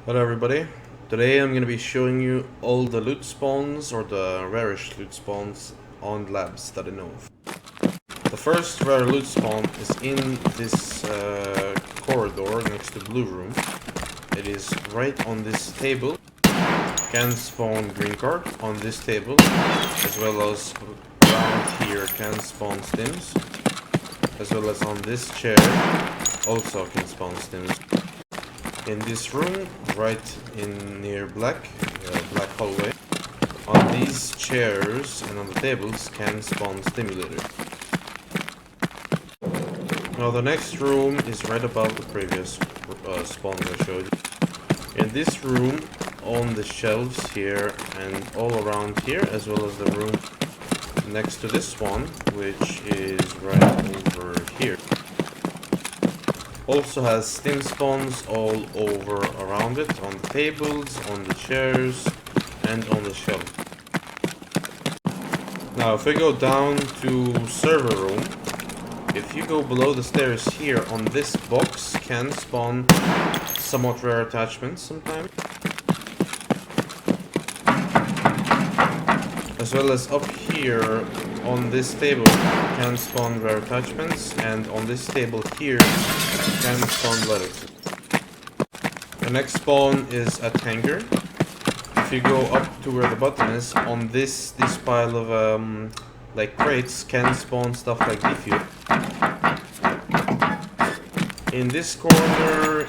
Hello everybody, today I'm going to be showing you all the loot spawns or the rarish loot spawns on labs that I know of. The first rare loot spawn is in this corridor next to blue room. It is right on this table. Can spawn green card on this table, as well as around here can spawn stims, as well as on this chair also can spawn stims. In this room, right in near black hallway, on these chairs and on the tables can spawn stimulator. Now the next room is right above the previous spawn I showed you. In this room, on the shelves here and all around here, as well as the room next to this one, which is right over here. Also has stim spawns all over around it, on the tables, on the chairs, and on the shelf. Now if we go down to server room, if you go below the stairs here, on this box can spawn somewhat rare attachments sometimes. As well as up here on this table can spawn rare attachments, and on this table here can spawn letters. The next spawn is a hangar. If you go up to where the button is, on this pile of like crates can spawn stuff like defuel. In this corner,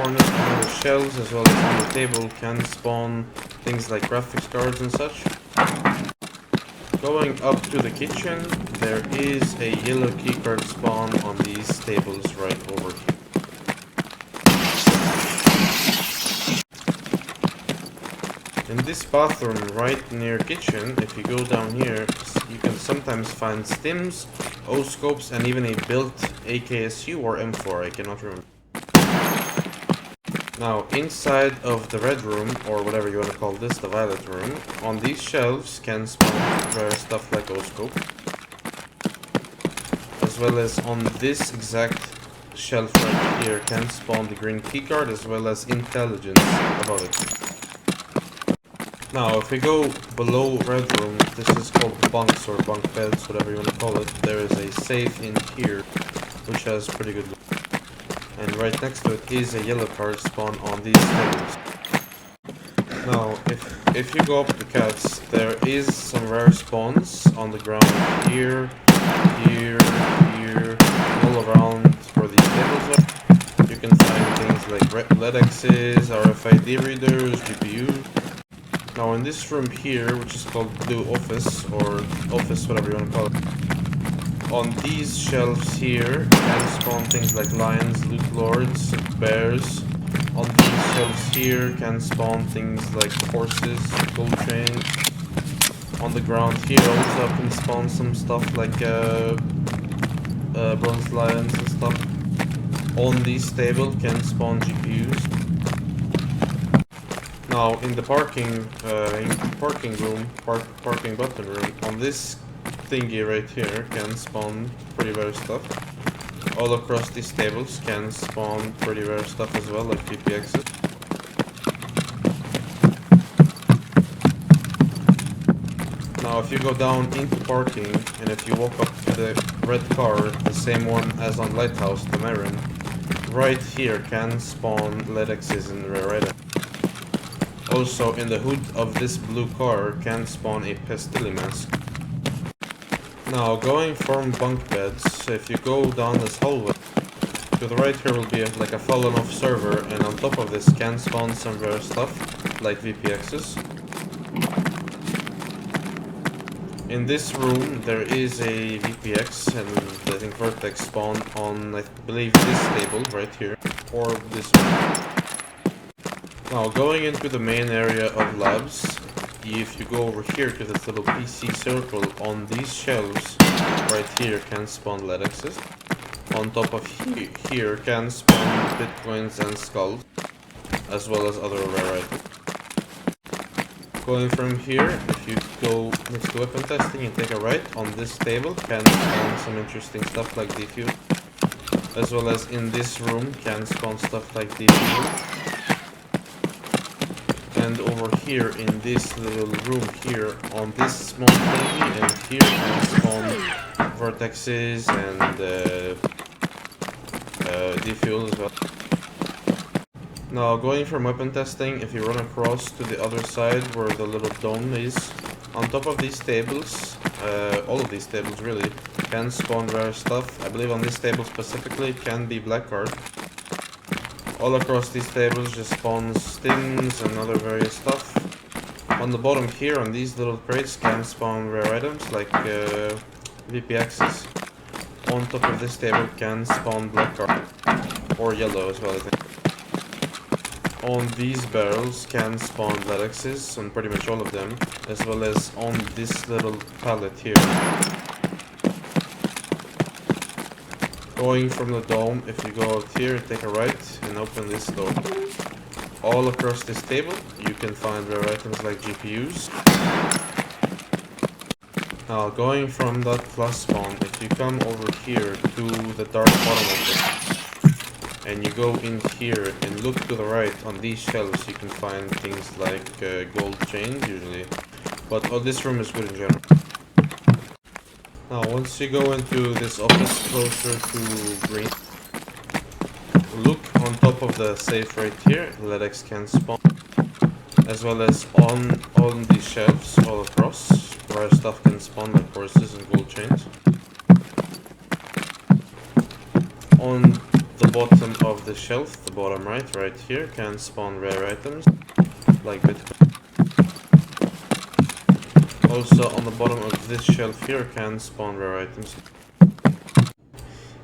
on the shelves, as well as on the table can spawn things like graphics cards and such. Going up to the kitchen, there is a yellow keycard spawn on these tables right over here. In this bathroom right near kitchen, if you go down here, you can sometimes find stims, O-scopes, and even a built AKSU or M4, I cannot remember. Now, inside of the red room, or whatever you want to call this, the violet room, on these shelves can spawn rare stuff like O-scope. As well as on this exact shelf right here can spawn the green keycard, as well as intelligence about it. Now, if we go below red room, this is called bunks or bunk beds, whatever you want to call it, there is a safe in here, which has pretty good loot. And right next to it is a yellow card spawn on these tables. Now, if you go up the cats, there is some rare spawns on the ground here, here, all around where these tables are. You can find things like LEDXs, RFID readers, GPUs. Now in this room here, which is called Blue Office, or Office, whatever you want to call it, on these shelves here can spawn things like lions, loot lords, bears. On these shelves here can spawn things like horses, gold chains. On the ground here also can spawn some stuff like bronze lions and stuff. On this table can spawn GPUs. Now in the parking button room, on this thingy right here can spawn pretty rare stuff. All across these tables can spawn pretty rare stuff as well, like VPXs. Now if you go down into parking, and if you walk up to the red car, the same one as on Lighthouse, the Marin, right here can spawn LEDXs and rare items. Also, in the hood of this blue car can spawn a Pestily mask. Now, going from bunk beds, if you go down this hallway, to the right here will be like a fallen off server, and on top of this can spawn some rare stuff, like VPXs. In this room there is a VPX, and I think Vertex spawn on, I believe, this table right here, or this one. Now, going into the main area of labs, if you go over here to this little PC circle, on these shelves right here can spawn LEDXs. On top of here can spawn bitcoins and skulls, as well as other rare items. Going from here, if you go next to weapon testing and take a right, on this table can spawn some interesting stuff like defuel. As well as in this room can spawn stuff like defuel. And over here in this little room here, on this small thingy, and here can spawn vortexes and defuel as well. Now, going from weapon testing, if you run across to the other side where the little dome is, on top of these tables, all of these tables really, can spawn rare stuff. I believe on this table specifically it can be black card. All across these tables just spawns stings and other various stuff. On the bottom here, on these little crates, can spawn rare items like VPXs. On top of this table can spawn black card, or yellow as well, I think. On these barrels can spawn Ledexes, on pretty much all of them, as well as on this little pallet here. Going from the dome, if you go out here, take a right and open this door. All across this table, you can find rare items like GPUs. Now, going from that plus spawn, if you come over here to the dark bottom of it, and you go in here and look to the right on these shelves, you can find things like gold chains usually, but this room is good in general. Now once you go into this office closer to green, look on top of the safe right here, LEDX can spawn, as well as on these shelves all across, where stuff can spawn like horses and gold chains. On the bottom of the shelf, the bottom right here, can spawn rare items, like Bitcoin. Also on the bottom of this shelf here can spawn rare items.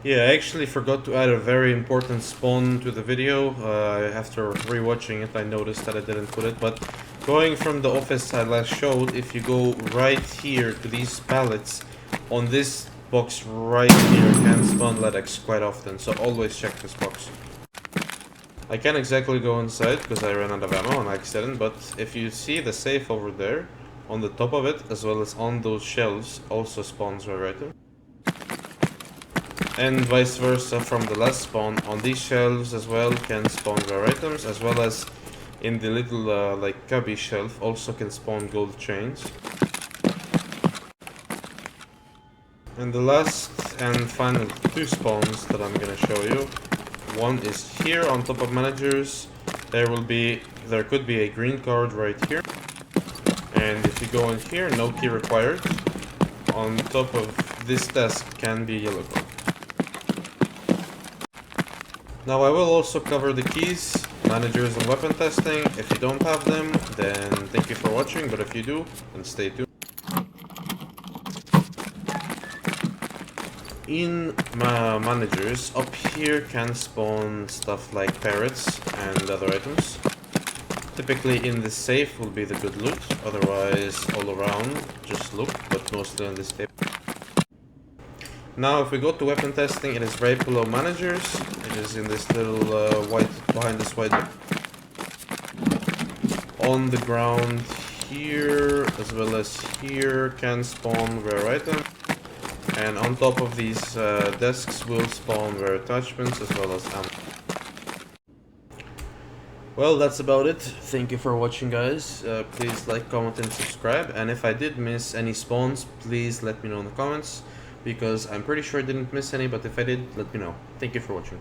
Yeah, I actually forgot to add a very important spawn to the video. After rewatching it, I noticed that I didn't put it, but going from the office I last showed, if you go right here to these pallets, on this box right here can spawn LEDX quite often, so always check this box. I can't exactly go inside because I ran out of ammo on accident, but if you see the safe over there, on the top of it, as well as on those shelves, also spawns rare item. And vice versa from the last spawn, on these shelves as well can spawn rare items, as well as in the little like cubby shelf also can spawn gold chains. And the last and final two spawns that I'm gonna show you, one is here on top of managers. There could be a green card right here. And if you go in here, no key required. On top of this desk can be yellow card. Now I will also cover the keys, managers and weapon testing. If you don't have them, then thank you for watching, but if you do, then stay tuned. In managers, up here can spawn stuff like parrots and other items. Typically in the safe will be the good loot, otherwise all around just look, but mostly on this table. Now if we go to weapon testing, it is right below managers. It is in this little behind this white. On the ground here, as well as here, can spawn rare item. And on top of these desks will spawn rare attachments as well as ammo. Well, that's about it. Thank you for watching, guys. Please like, comment, and subscribe. And if I did miss any spawns, please let me know in the comments, because I'm pretty sure I didn't miss any, but if I did, let me know. Thank you for watching.